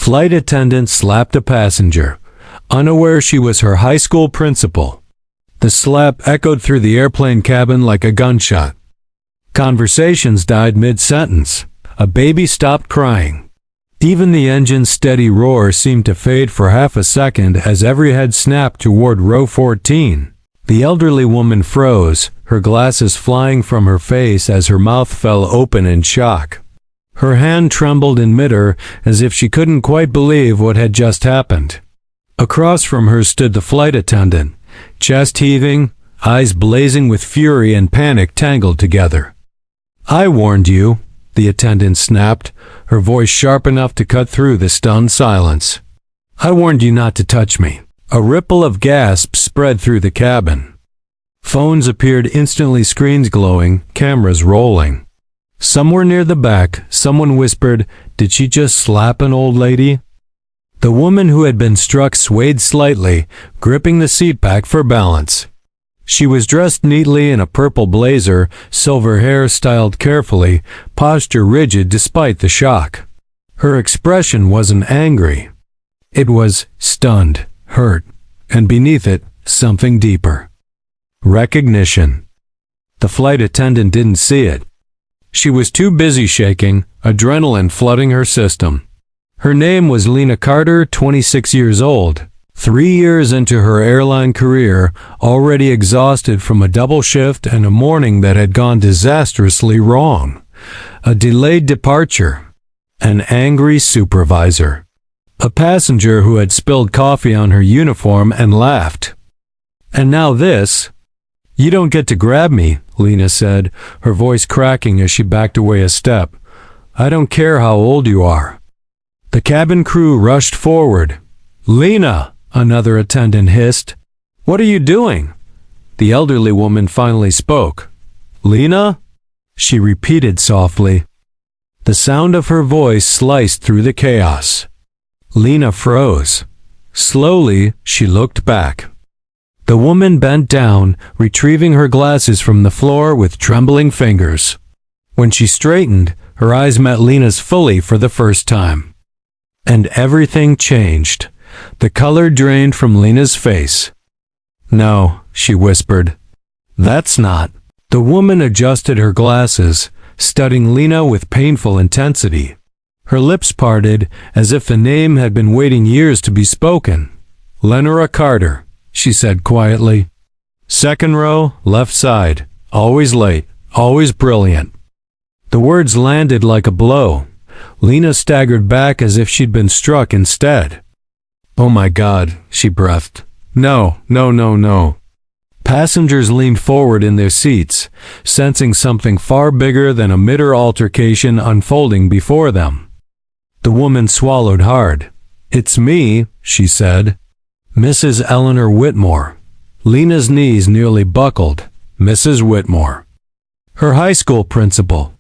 Flight attendant slapped a passenger, unaware she was her high school principal. The slap echoed through the airplane cabin like a gunshot. Conversations died mid-sentence. A baby stopped crying. Even the engine's steady roar seemed to fade for half a second as every head snapped toward row 14. The elderly woman froze, her glasses flying from her face as her mouth fell open in shock. Her hand trembled in midair as if she couldn't quite believe what had just happened. Across from her stood the flight attendant, chest heaving, eyes blazing with fury and panic tangled together. "I warned you," the attendant snapped, her voice sharp enough to cut through the stunned silence. "I warned you not to touch me." A ripple of gasps spread through the cabin. Phones appeared instantly, screens glowing, cameras rolling. Somewhere near the back, someone whispered, "Did she just slap an old lady?" The woman who had been struck swayed slightly, gripping the seat back for balance. She was dressed neatly in a purple blazer, silver hair styled carefully, posture rigid despite the shock. Her expression wasn't angry. It was stunned, hurt, and beneath it, something deeper. Recognition. The flight attendant didn't see it. She was too busy shaking, adrenaline flooding her system. Her name was Lena Carter, 26 years old. 3 years into her airline career, already exhausted from a double shift and a morning that had gone disastrously wrong. A delayed departure. An angry supervisor. A passenger who had spilled coffee on her uniform and laughed. And now this. "You don't get to grab me," Lena said, her voice cracking as she backed away a step. "I don't care how old you are." The cabin crew rushed forward. "Lena!" another attendant hissed. "What are you doing?" The elderly woman finally spoke. "Lena?" she repeated softly. The sound of her voice sliced through the chaos. Lena froze. Slowly, she looked back. The woman bent down, retrieving her glasses from the floor with trembling fingers. When she straightened, her eyes met Lena's fully for the first time. And everything changed. The color drained from Lena's face. "No," she whispered. "That's not." The woman adjusted her glasses, studying Lena with painful intensity. Her lips parted as if the name had been waiting years to be spoken. "Lenora Carter," she said quietly. "Second row, left side. Always late, always brilliant." The words landed like a blow. Lena staggered back as if she'd been struck instead. "Oh my God," she breathed. "No, no, no, no." Passengers leaned forward in their seats, sensing something far bigger than a mid-air altercation unfolding before them. The woman swallowed hard. "It's me," she said. "Mrs. Eleanor Whitmore." Lena's knees nearly buckled. Mrs. Whitmore. Her high school principal.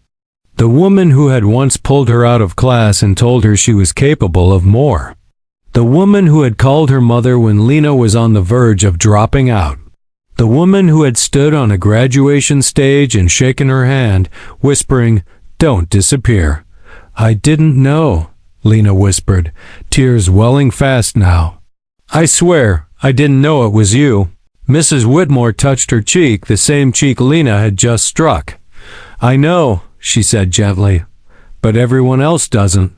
The woman who had once pulled her out of class and told her she was capable of more. The woman who had called her mother when Lena was on the verge of dropping out. The woman who had stood on a graduation stage and shaken her hand, whispering, "Don't disappear." "I didn't know," Lena whispered, tears welling fast now. "I swear, I didn't know it was you." Mrs. Whitmore touched her cheek, the same cheek Lena had just struck. "I know," she said gently, "but everyone else doesn't."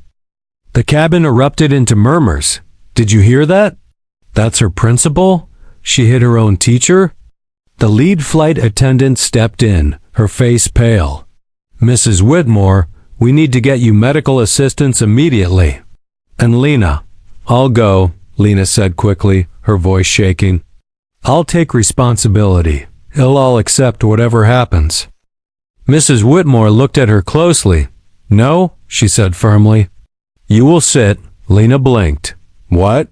The cabin erupted into murmurs. "Did you hear that? That's her principal? She hit her own teacher?" The lead flight attendant stepped in, her face pale. "Mrs. Whitmore, we need to get you medical assistance immediately." "And Lena." "I'll go," Lena said quickly, her voice shaking. "I'll take responsibility. I'll accept whatever happens." Mrs. Whitmore looked at her closely. "No," she said firmly. "You will sit." Lena blinked. "What?"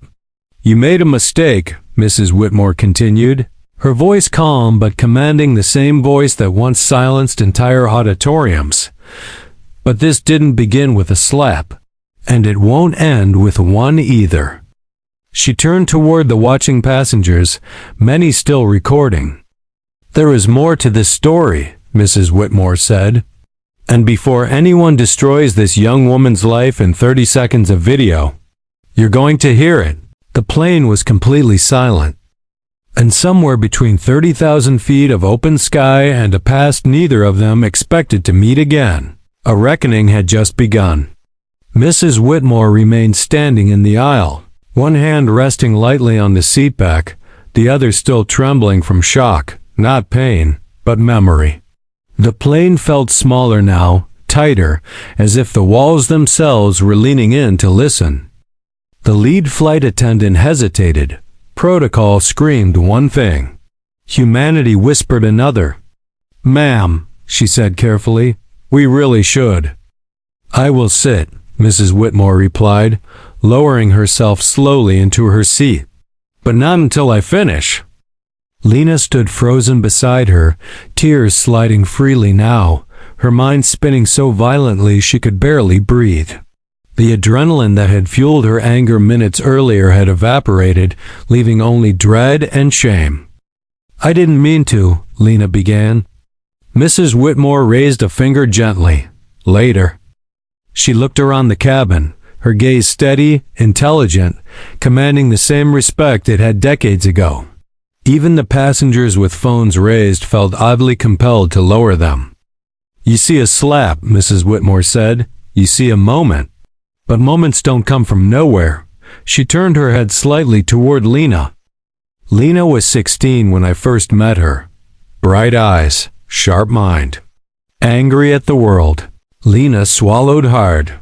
"You made a mistake," Mrs. Whitmore continued, her voice calm but commanding the same voice that once silenced entire auditoriums. "But this didn't begin with a slap. And it won't end with one either." She turned toward the watching passengers, many still recording. "There is more to this story," Mrs. Whitmore said. "And before anyone destroys this young woman's life in 30 seconds of video, You're going to hear it." The plane was completely silent. And somewhere between 30,000 feet of open sky and a past neither of them expected to meet again, a reckoning had just begun. Mrs. Whitmore remained standing in the aisle, one hand resting lightly on the seatback, the other still trembling from shock, not pain, but memory. The plane felt smaller now, tighter, as if the walls themselves were leaning in to listen. The lead flight attendant hesitated. Protocol screamed one thing. Humanity whispered another. "Ma'am," she said carefully, "we really should." "I will sit," Mrs. Whitmore replied, lowering herself slowly into her seat. "But not until I finish." Lena stood frozen beside her, tears sliding freely now, her mind spinning so violently she could barely breathe. The adrenaline that had fueled her anger minutes earlier had evaporated, leaving only dread and shame. "I didn't mean to," Lena began. Mrs. Whitmore raised a finger gently. "Later." She looked around the cabin, her gaze steady, intelligent, commanding the same respect it had decades ago. Even the passengers with phones raised felt oddly compelled to lower them. "You see a slap," Mrs. Whitmore said. "You see a moment. But moments don't come from nowhere." She turned her head slightly toward Lena. "Lena was 16 when I first met her. Bright eyes, sharp mind. Angry at the world." Lena swallowed hard.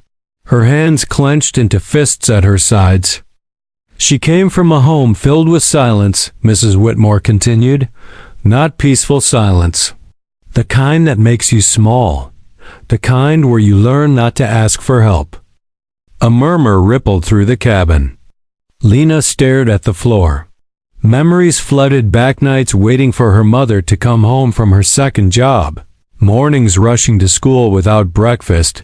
Her hands clenched into fists at her sides. "She came from a home filled with silence," Mrs. Whitmore continued. "Not peaceful silence. The kind that makes you small. The kind where you learn not to ask for help." A murmur rippled through the cabin. Lena stared at the floor. Memories flooded back, nights waiting for her mother to come home from her second job, mornings rushing to school without breakfast,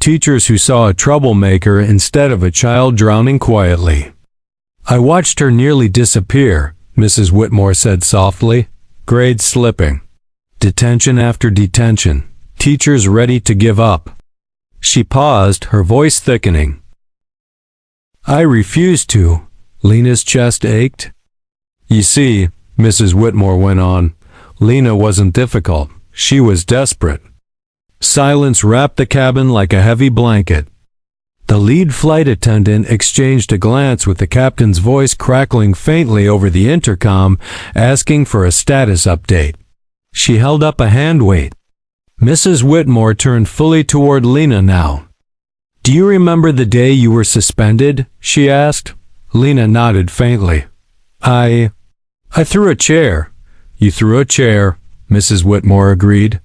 teachers who saw a troublemaker instead of a child drowning quietly. "I watched her nearly disappear," Mrs. Whitmore said softly. "Grades slipping. Detention after detention. Teachers ready to give up." She paused, her voice thickening. "I refused to." Lena's chest ached. "You see," Mrs. Whitmore went on, "Lena wasn't difficult. She was desperate." Silence wrapped the cabin like a heavy blanket. The lead flight attendant exchanged a glance with the captain's voice crackling faintly over the intercom, asking for a status update. She held up a hand weight. Mrs. Whitmore turned fully toward Lena now. "Do you remember the day you were suspended?" she asked. Lena nodded faintly. I threw a chair." "You threw a chair," Mrs. Whitmore agreed.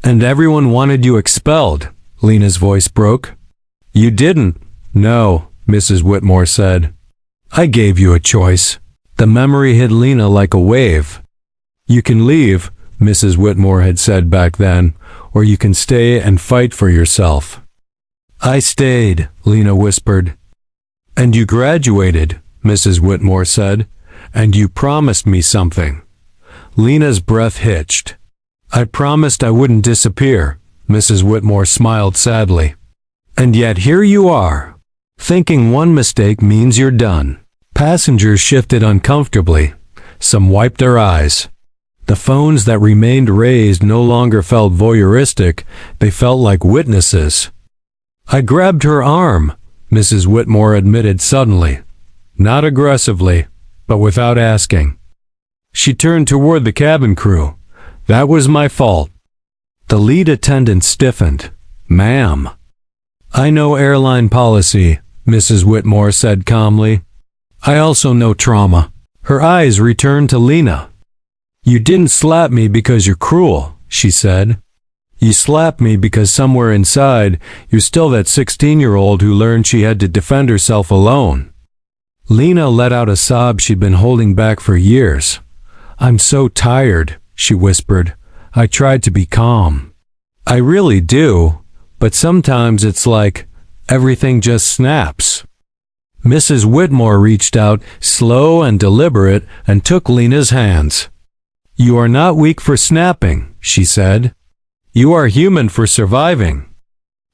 "And everyone wanted you expelled." Lena's voice broke. "You didn't." "No," Mrs. Whitmore said. "I gave you a choice." The memory hit Lena like a wave. "You can leave," Mrs. Whitmore had said back then, "or you can stay and fight for yourself." "I stayed," Lena whispered. "And you graduated," Mrs. Whitmore said. "And you promised me something." Lena's breath hitched. "I promised I wouldn't disappear," Mrs. Whitmore smiled sadly. "And yet here you are, thinking one mistake means you're done." Passengers shifted uncomfortably. Some wiped their eyes. The phones that remained raised no longer felt voyeuristic, they felt like witnesses. "I grabbed her arm," Mrs. Whitmore admitted suddenly. Not aggressively, but without asking. She turned toward the cabin crew. "That was my fault." The lead attendant stiffened. "Ma'am." "I know airline policy," Mrs. Whitmore said calmly. "I also know trauma." Her eyes returned to Lena. "You didn't slap me because you're cruel," she said. "You slapped me because somewhere inside, you're still that 16-year-old who learned she had to defend herself alone." Lena let out a sob she'd been holding back for years. "I'm so tired," she whispered. "I tried to be calm. I really do, but sometimes it's like everything just snaps." Mrs. Whitmore reached out, slow and deliberate, and took Lena's hands. "You are not weak for snapping," she said. "You are human for surviving."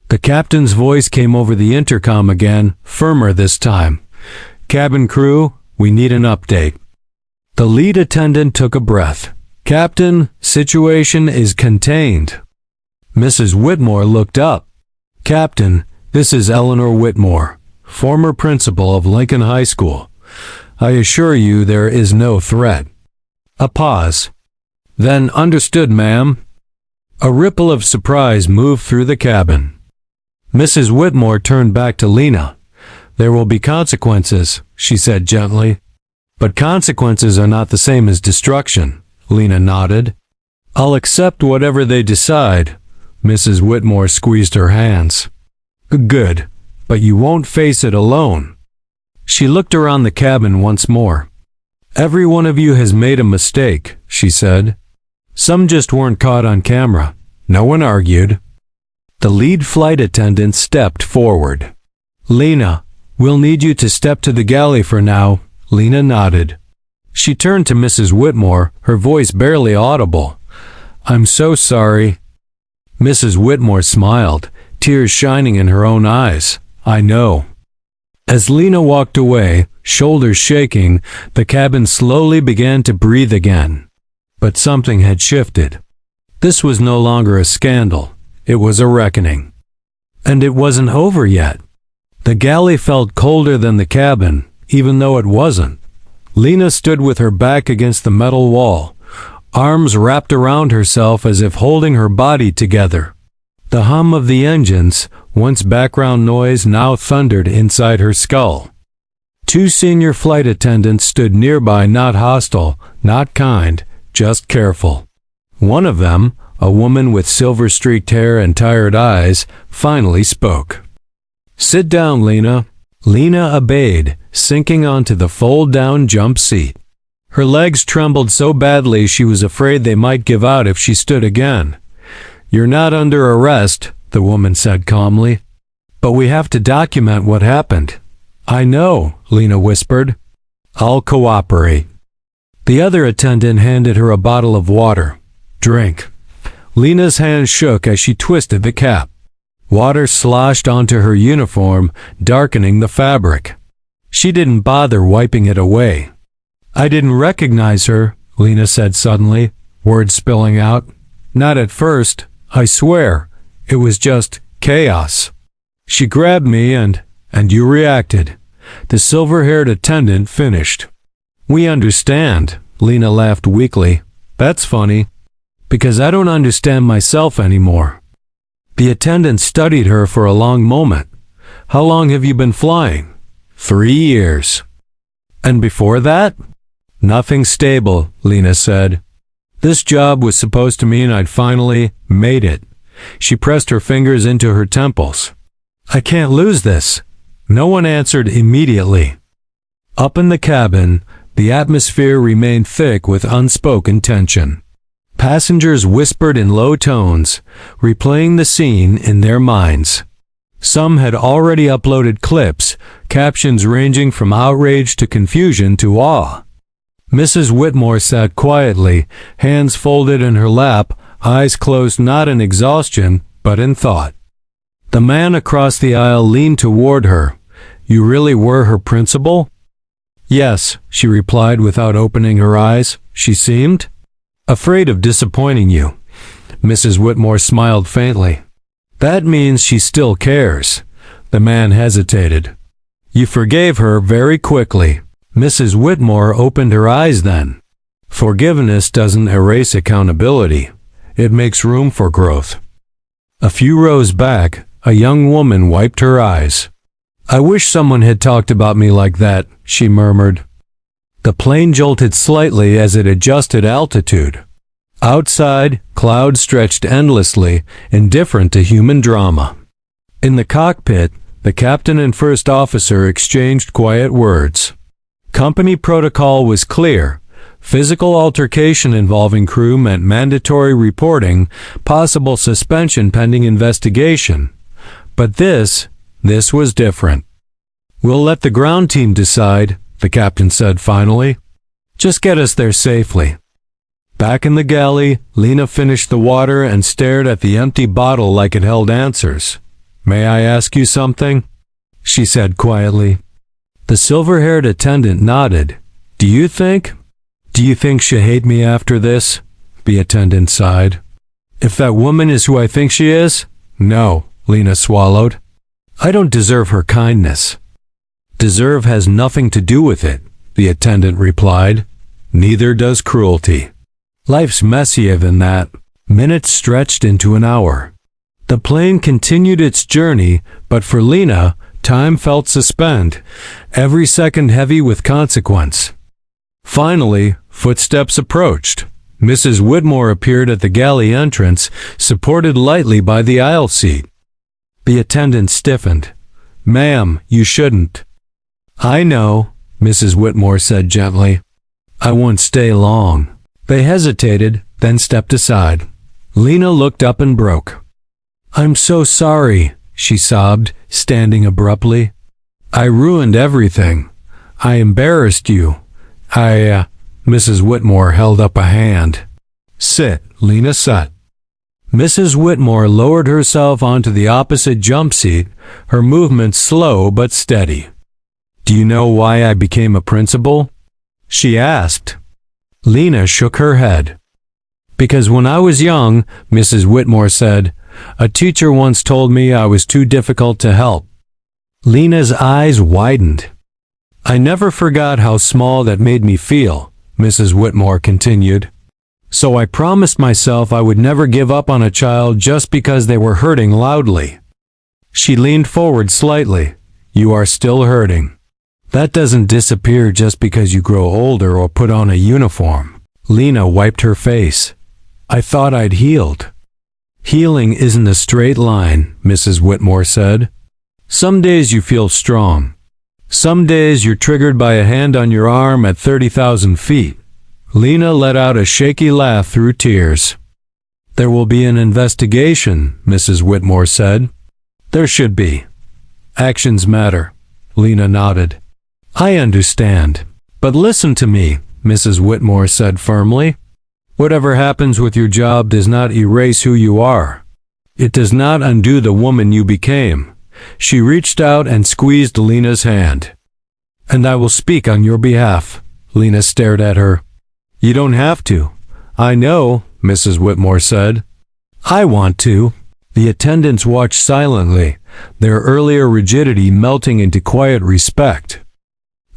The captain's voice came over the intercom again, firmer this time. Cabin crew, we need an update. The lead attendant took a breath. Captain, situation is contained. Mrs. Whitmore looked up. Captain, this is Eleanor Whitmore, former principal of Lincoln High School. I assure you there is no threat. A pause. Then, understood, ma'am. A ripple of surprise moved through the cabin. Mrs. Whitmore turned back to Lena. There will be consequences, she said gently. But consequences are not the same as destruction, Lena nodded. I'll accept whatever they decide. Mrs. Whitmore squeezed her hands. Good, but you won't face it alone. She looked around the cabin once more. Every one of you has made a mistake, she said. Some just weren't caught on camera. No one argued. The lead flight attendant stepped forward. Lena, we'll need you to step to the galley for now. Lena nodded. She turned to Mrs. Whitmore, her voice barely audible. I'm so sorry. Mrs. Whitmore smiled, tears shining in her own eyes. I know. As Lena walked away, shoulders shaking, the cabin slowly began to breathe again. But something had shifted. This was no longer a scandal. It was a reckoning. And it wasn't over yet. The galley felt colder than the cabin, even though it wasn't. Lena stood with her back against the metal wall, arms wrapped around herself as if holding her body together. The hum of the engines, once background noise, now thundered inside her skull. Two senior flight attendants stood nearby, not hostile, not kind, just careful. One of them, a woman with silver-streaked hair and tired eyes, finally spoke. Sit down, Lena. Lena obeyed, sinking onto the fold-down jump seat. Her legs trembled so badly she was afraid they might give out if she stood again. You're not under arrest, the woman said calmly. But we have to document what happened. I know, Lena whispered. I'll cooperate. The other attendant handed her a bottle of water. Drink. Lena's hand shook as she twisted the cap. Water sloshed onto her uniform, darkening the fabric. She didn't bother wiping it away. I didn't recognize her, Lena said suddenly, words spilling out. Not at first, I swear. It was just chaos. She grabbed me and you reacted. The silver-haired attendant finished. We understand, Lena laughed weakly. That's funny, because I don't understand myself anymore. The attendant studied her for a long moment. How long have you been flying? 3 years. And before that? Nothing stable, Lena said. This job was supposed to mean I'd finally made it. She pressed her fingers into her temples. I can't lose this. No one answered immediately. Up in the cabin, the atmosphere remained thick with unspoken tension. Passengers whispered in low tones, replaying the scene in their minds. Some had already uploaded clips, captions ranging from outrage to confusion to awe. Mrs. Whitmore sat quietly, hands folded in her lap, eyes closed not in exhaustion, but in thought. The man across the aisle leaned toward her. You really were her principal? Yes, she replied without opening her eyes. She seemed afraid of disappointing you. Mrs. Whitmore smiled faintly. That means she still cares. The man hesitated. You forgave her very quickly. Mrs. Whitmore opened her eyes then. Forgiveness doesn't erase accountability. It makes room for growth. A few rows back, a young woman wiped her eyes. I wish someone had talked about me like that, she murmured. The plane jolted slightly as it adjusted altitude. Outside, clouds stretched endlessly, indifferent to human drama. In the cockpit, the captain and first officer exchanged quiet words. Company protocol was clear. Physical altercation involving crew meant mandatory reporting, possible suspension pending investigation. But this was different. We'll let the ground team decide, the captain said finally. Just get us there safely. Back in the galley, Lena finished the water and stared at the empty bottle like it held answers. May I ask you something? She said quietly. The silver-haired attendant nodded. Do you think she'll hate me after this? The attendant sighed. If that woman is who I think she is? No, Lena swallowed. I don't deserve her kindness. Deserve has nothing to do with it, the attendant replied. Neither does cruelty. Life's messier than that. Minutes stretched into an hour. The plane continued its journey, but for Lena, time felt suspend, every second heavy with consequence. Finally, footsteps approached. Mrs. Whitmore appeared at the galley entrance, supported lightly by the aisle seat. The attendant stiffened. Ma'am, you shouldn't. I know, Mrs. Whitmore said gently. I won't stay long. They hesitated, then stepped aside. Lena looked up and broke. I'm so sorry, she sobbed, standing abruptly. I ruined everything. I embarrassed you. Mrs. Whitmore held up a hand. Sit, Lena sat. Mrs. Whitmore lowered herself onto the opposite jump seat, her movements slow but steady. Do you know why I became a principal? She asked. Lena shook her head. Because when I was young, Mrs. Whitmore said, a teacher once told me I was too difficult to help. Lena's eyes widened. I never forgot how small that made me feel, Mrs. Whitmore continued. So I promised myself I would never give up on a child just because they were hurting loudly. She leaned forward slightly. You are still hurting. That doesn't disappear just because you grow older or put on a uniform. Lena wiped her face. I thought I'd healed. Healing isn't a straight line, Mrs. Whitmore said. Some days you feel strong. Some days you're triggered by a hand on your arm at 30,000 feet. Lena let out a shaky laugh through tears. There will be an investigation, Mrs. Whitmore said. There should be. Actions matter. Lena nodded. I understand. But listen to me, Mrs. Whitmore said firmly. Whatever happens with your job does not erase who you are. It does not undo the woman you became. She reached out and squeezed Lena's hand. And I will speak on your behalf. Lena stared at her. You don't have to. I know, Mrs. Whitmore said. I want to. The attendants watched silently, their earlier rigidity melting into quiet respect.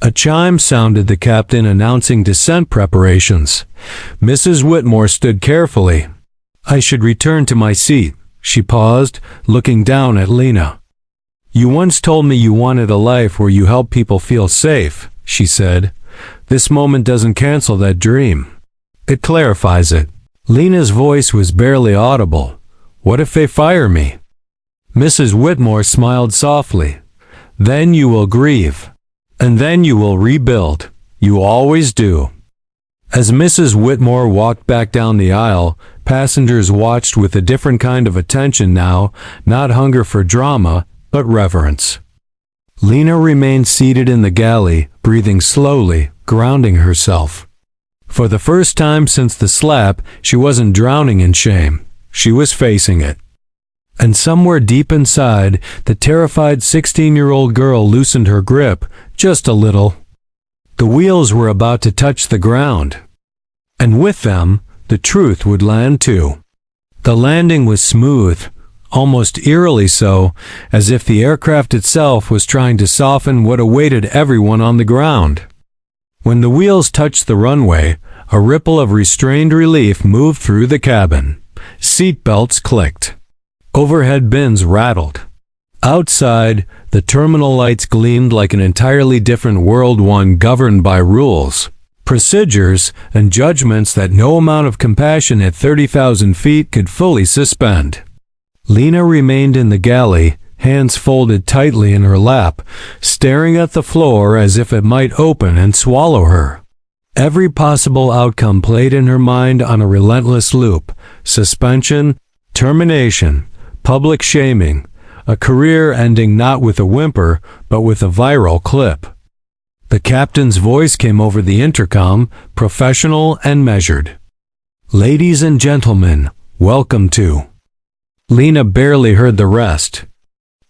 A chime sounded, the captain announcing descent preparations. Mrs. Whitmore stood carefully. I should return to my seat. She paused, looking down at Lena. You once told me you wanted a life where you help people feel safe, she said. This moment doesn't cancel that dream. It clarifies it. Lena's voice was barely audible. What if they fire me? Mrs. Whitmore smiled softly. Then you will grieve. And then you will rebuild. You always do. As Mrs. Whitmore walked back down the aisle, passengers watched with a different kind of attention now, not hunger for drama, but reverence. Lena remained seated in the galley, breathing slowly, grounding herself. For the first time since the slap, she wasn't drowning in shame. She was facing it. And somewhere deep inside, the terrified 16-year-old girl loosened her grip, just a little. The wheels were about to touch the ground. And with them, the truth would land too. The landing was smooth, almost eerily so, as if the aircraft itself was trying to soften what awaited everyone on the ground. When the wheels touched the runway, a ripple of restrained relief moved through the cabin. Seat belts clicked. Overhead bins rattled. Outside, the terminal lights gleamed like an entirely different world, one governed by rules, procedures, and judgments that no amount of compassion at 30,000 feet could fully suspend. Lena remained in the galley, hands folded tightly in her lap, staring at the floor as if it might open and swallow her. Every possible outcome played in her mind on a relentless loop: suspension, termination, public shaming, a career ending not with a whimper, but with a viral clip. The captain's voice came over the intercom, professional and measured. Ladies and gentlemen, welcome to... Lena barely heard the rest.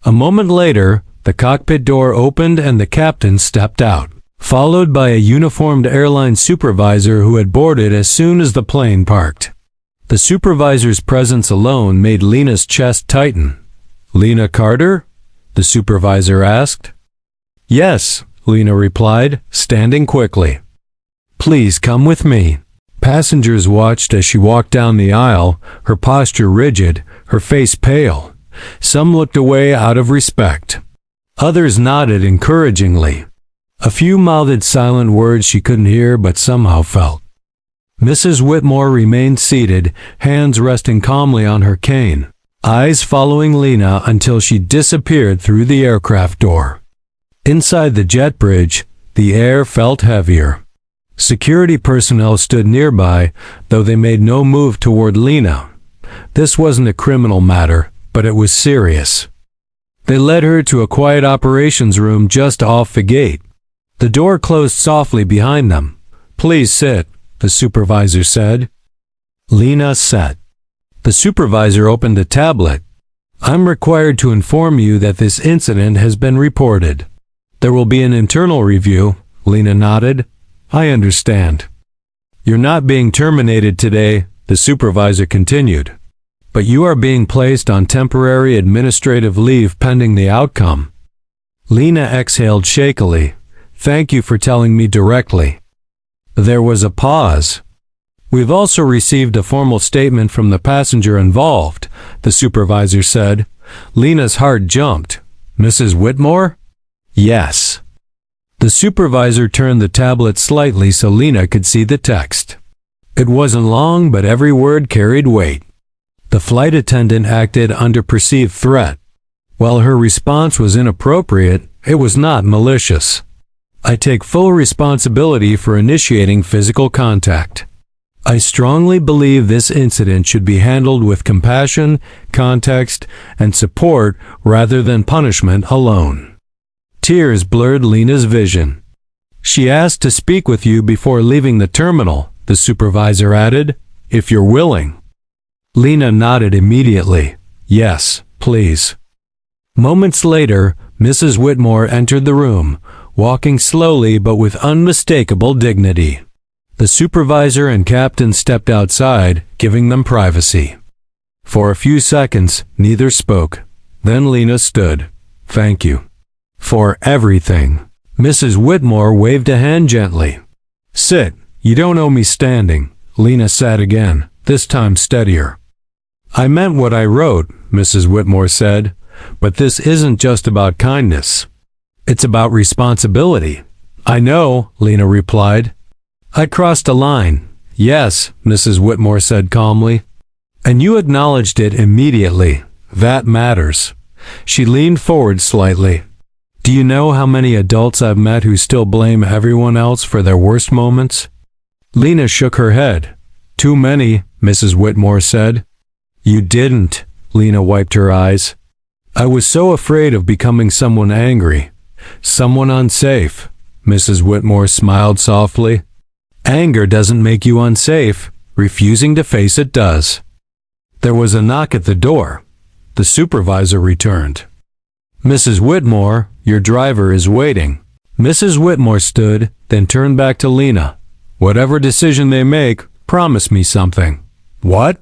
A moment later, the cockpit door opened and the captain stepped out, followed by a uniformed airline supervisor who had boarded as soon as the plane parked. The supervisor's presence alone made Lena's chest tighten. "Lena Carter?" the supervisor asked. "Yes," Lena replied, standing quickly. "Please come with me." Passengers watched as she walked down the aisle, her posture rigid, her face pale. Some looked away out of respect. Others nodded encouragingly. A few mouthed silent words she couldn't hear but somehow felt. Mrs. Whitmore remained seated, hands resting calmly on her cane, eyes following Lena until she disappeared through the aircraft door. Inside the jet bridge, the air felt heavier. Security personnel stood nearby, though they made no move toward Lena. This wasn't a criminal matter, but it was serious. They led her to a quiet operations room just off the gate. The door closed softly behind them. "Please sit," the supervisor said. Lena sat. The supervisor opened a tablet. "I'm required to inform you that this incident has been reported. There will be an internal review." Lena nodded. "I understand." "You're not being terminated today," the supervisor continued, "but you are being placed on temporary administrative leave pending the outcome." Lena exhaled shakily. "Thank you for telling me directly." There was a pause. "We've also received a formal statement from the passenger involved," the supervisor said. Lena's heart jumped. "Mrs. Whitmore?" "Yes." The supervisor turned the tablet slightly so Lena could see the text. It wasn't long, but every word carried weight. The flight attendant acted under perceived threat. While her response was inappropriate, it was not malicious. "I take full responsibility for initiating physical contact. I strongly believe this incident should be handled with compassion, context, and support rather than punishment alone." Tears blurred Lena's vision. "She asked to speak with you before leaving the terminal," the supervisor added, "if you're willing." Lena nodded immediately. "Yes, please." Moments later, Mrs. Whitmore entered the room, walking slowly but with unmistakable dignity. The supervisor and captain stepped outside, giving them privacy. For a few seconds, neither spoke. Then Lena stood. "Thank you." "For everything." Mrs. Whitmore waved a hand gently. "Sit. You don't owe me standing." Lena sat again, this time steadier. "I meant what I wrote," Mrs. Whitmore said, "but this isn't just about kindness. It's about responsibility." "I know," Lena replied. "I crossed a line." "Yes," Mrs. Whitmore said calmly. "And you acknowledged it immediately. That matters." She leaned forward slightly. "Do you know how many adults I've met who still blame everyone else for their worst moments?" Lena shook her head. "Too many," Mrs. Whitmore said. "You didn't." Lena wiped her eyes. "I was so afraid of becoming someone angry. Someone unsafe." Mrs. Whitmore smiled softly. "Anger doesn't make you unsafe. Refusing to face it does." There was a knock at the door. The supervisor returned. "Mrs. Whitmore, your driver is waiting." Mrs. Whitmore stood, then turned back to Lena. "Whatever decision they make, promise me something." "What?"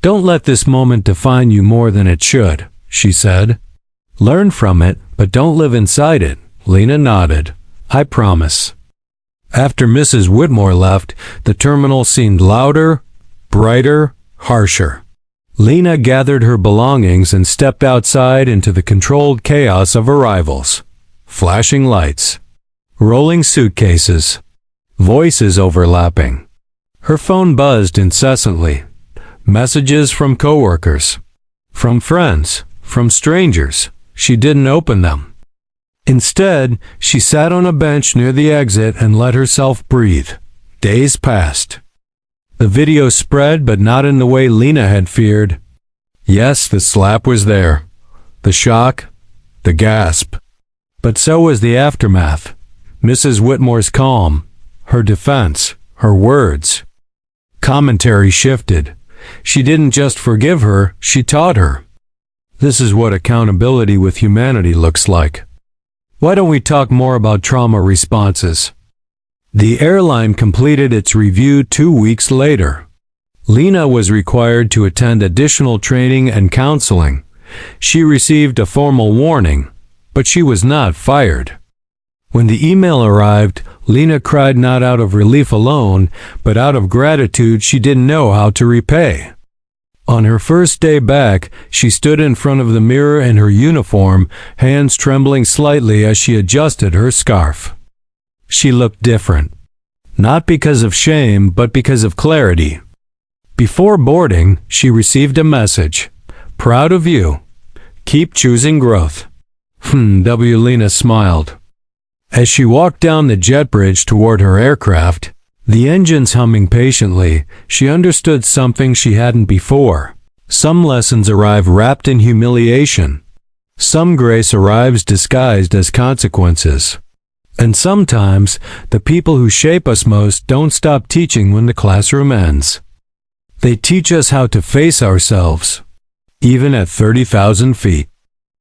"Don't let this moment define you more than it should," she said. "Learn from it, but don't live inside it." Lena nodded. "I promise." After Mrs. Whitmore left, the terminal seemed louder, brighter, harsher. Lena gathered her belongings and stepped outside into the controlled chaos of arrivals. Flashing lights, rolling suitcases, voices overlapping. Her phone buzzed incessantly. Messages from coworkers, from friends, from strangers. She didn't open them. Instead, she sat on a bench near the exit and let herself breathe. Days passed. The video spread, but not in the way Lena had feared. Yes, the slap was there. The shock, the gasp. But so was the aftermath. Mrs. Whitmore's calm, her defense, her words. Commentary shifted. She didn't just forgive her, she taught her. This is what accountability with humanity looks like. Why don't we talk more about trauma responses? The airline completed its review 2 weeks later. Lena was required to attend additional training and counseling. She received a formal warning, but she was not fired. When the email arrived, Lena cried not out of relief alone, but out of gratitude she didn't know how to repay. On her first day back, she stood in front of the mirror in her uniform, hands trembling slightly as she adjusted her scarf. She looked different. Not because of shame, but because of clarity. Before boarding, she received a message. Proud of you. Keep choosing growth. Lena smiled. As she walked down the jet bridge toward her aircraft, the engines humming patiently, she understood something she hadn't before. Some lessons arrive wrapped in humiliation. Some grace arrives disguised as consequences. And sometimes, the people who shape us most don't stop teaching when the classroom ends. They teach us how to face ourselves, even at 30,000 feet.